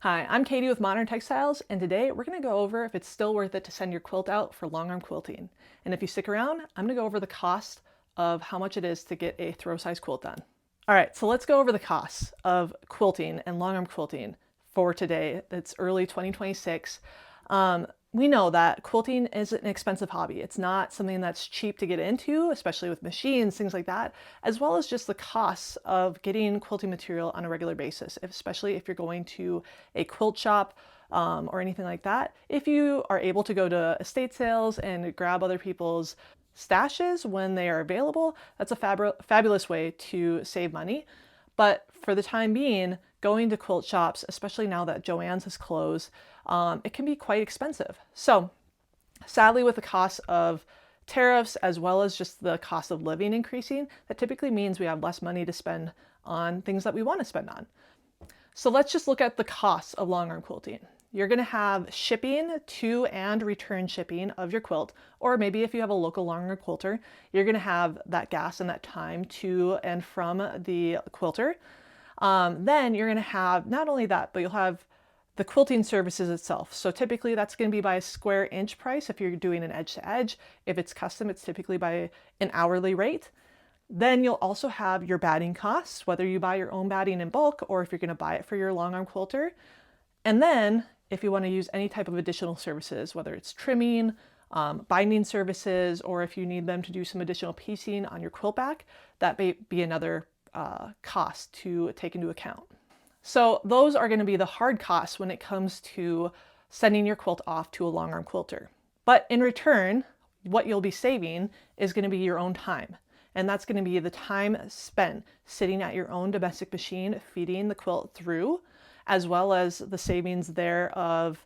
Hi, I'm Katie with Modern Textiles, and today we're going to go over if it's still worth it to send your quilt out for longarm quilting. And if you stick around, I'm going to go over the cost of how much it is to get a throw size quilt done. All right, so let's go over the costs of quilting and longarm quilting for today. It's early 2026. We know that quilting is an expensive hobby. It's not something that's cheap to get into, especially with machines, things like that, as well as just the costs of getting quilting material on a regular basis, especially if you're going to a quilt shop or anything like that. If you are able to go to estate sales and grab other people's stashes when they are available, that's a fabulous way to save money. But for the time being, going to quilt shops, especially now that Joann's has closed, it can be quite expensive. So sadly, with the cost of tariffs as well as just the cost of living increasing, that typically means we have less money to spend on things that we want to spend on. So let's just look at the costs of longarm quilting. You're going to have shipping to and return shipping of your quilt, or maybe if you have a local longarm quilter, you're going to have that gas and that time to and from the quilter. Then you're going to have not only that, but you'll have the quilting services itself. So typically that's going to be by a square inch price if you're doing an edge to edge. If it's custom, it's typically by an hourly rate. Then you'll also have your batting costs, whether you buy your own batting in bulk or if you're going to buy it for your longarm quilter. And then if you want to use any type of additional services, whether it's trimming, binding services, or if you need them to do some additional piecing on your quilt back, that may be another cost to take into account. So those are going to be the hard costs when it comes to sending your quilt off to a longarm quilter. But in return, what you'll be saving is going to be your own time. And that's going to be the time spent sitting at your own domestic machine, feeding the quilt through, as well as the savings there of,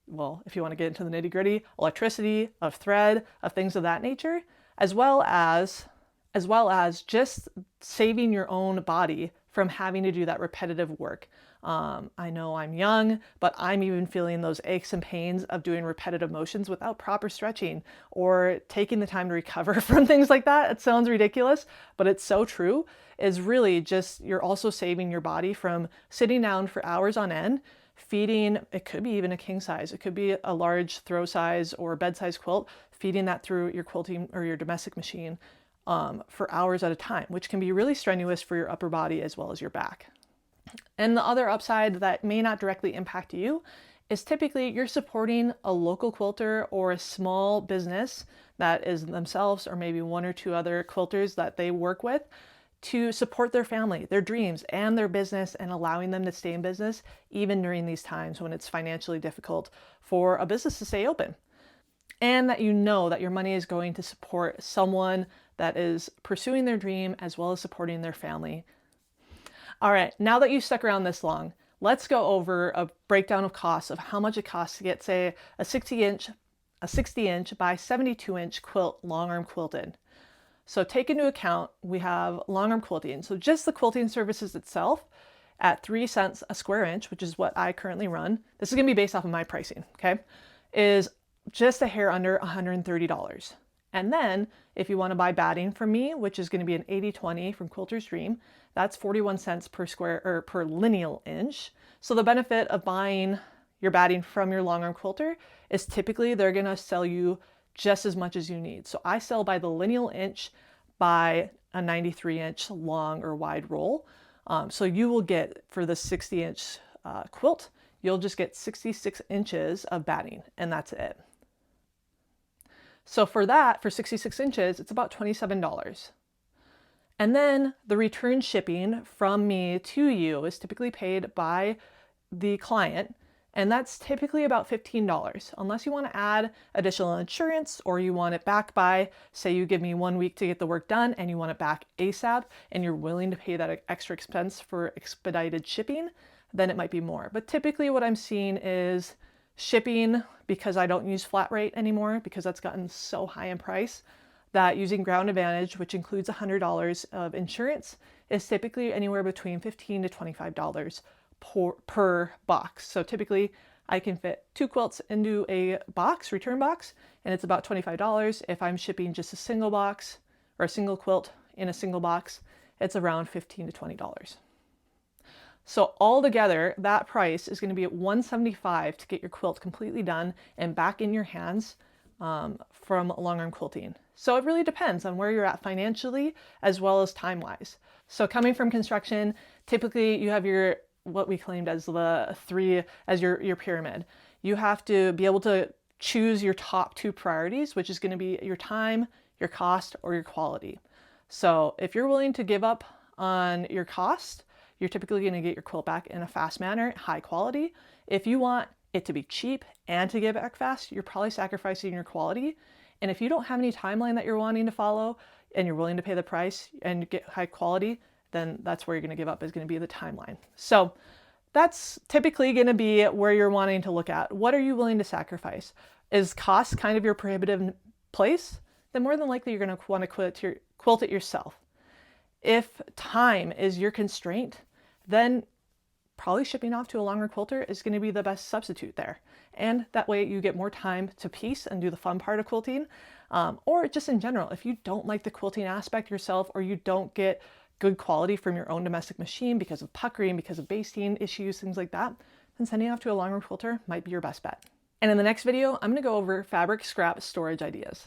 well, if you want to get into the nitty gritty, electricity, of thread, of things of that nature, as well as just saving your own body from having to do that repetitive work. I know I'm young, but I'm even feeling those aches and pains of doing repetitive motions without proper stretching or taking the time to recover from things like that. It sounds ridiculous, but it's so true. Is really just, you're also saving your body from sitting down for hours on end, feeding, it could be even a king size, it could be a large throw size or bed size quilt, feeding that through your quilting or your domestic machine for hours at a time, which can be really strenuous for your upper body as well as your back. And the other upside that may not directly impact you is typically you're supporting a local quilter or a small business that is themselves, or maybe one or two other quilters that they work with, to support their family, their dreams, and their business, and allowing them to stay in business even during these times when it's financially difficult for a business to stay open. And that you know that your money is going to support someone that is pursuing their dream as well as supporting their family. All right, now that you've stuck around this long, let's go over a breakdown of costs of how much it costs to get, say, a 60 inch by 72 inch quilt longarm quilted. So take into account, we have longarm quilting. So just the quilting services itself at 3 cents a square inch, which is what I currently run. This is going to be based off of my pricing, okay? Is just a hair under $130. And then if you want to buy batting from me, which is going to be an 80/20 from Quilter's Dream, that's 41 cents per square or per lineal inch. So the benefit of buying your batting from your longarm quilter is typically they're going to sell you just as much as you need. So I sell by the lineal inch by a 93-inch long or wide roll. So you will get, for the 60-inch quilt, you'll just get 66 inches of batting, and that's it. So for that, for 66 inches, it's about $27. And then the return shipping from me to you is typically paid by the client, and that's typically about $15, unless you want to add additional insurance or you want it back by, say you give me 1 week to get the work done and you want it back ASAP and you're willing to pay that extra expense for expedited shipping, then it might be more. But typically what I'm seeing is shipping, because I don't use flat rate anymore because that's gotten so high in price, that using Ground Advantage, which includes $100 of insurance, is typically anywhere between $15 to $25 per box. So typically I can fit 2 quilts into a box, return box, and it's about $25. If I'm shipping just a single box or a single quilt in a single box, it's around $15 to $20. So altogether, that price is going to be at $175 to get your quilt completely done and back in your hands from Longarm Quilting. So it really depends on where you're at financially as well as time-wise. So coming from construction, typically you have your what we claimed as the three as your pyramid. You have to be able to choose your top two priorities, which is going to be your time, your cost, or your quality. So if you're willing to give up on your cost, you're typically going to get your quilt back in a fast manner, high quality. If you want it to be cheap and to get back fast, you're probably sacrificing your quality. And if you don't have any timeline that you're wanting to follow and you're willing to pay the price and get high quality, then that's where you're going to give up, is going to be the timeline. So that's typically going to be where you're wanting to look at. What are you willing to sacrifice? Is cost kind of your prohibitive place? Then more than likely you're going to want to quilt it yourself. If time is your constraint, then probably shipping off to a Longarm quilter is going to be the best substitute there. And that way you get more time to piece and do the fun part of quilting. Or just in general, if you don't like the quilting aspect yourself, or you don't get good quality from your own domestic machine because of puckering, because of basting issues, things like that, then sending off to a Longarm quilter might be your best bet. And in the next video, I'm going to go over fabric scrap storage ideas.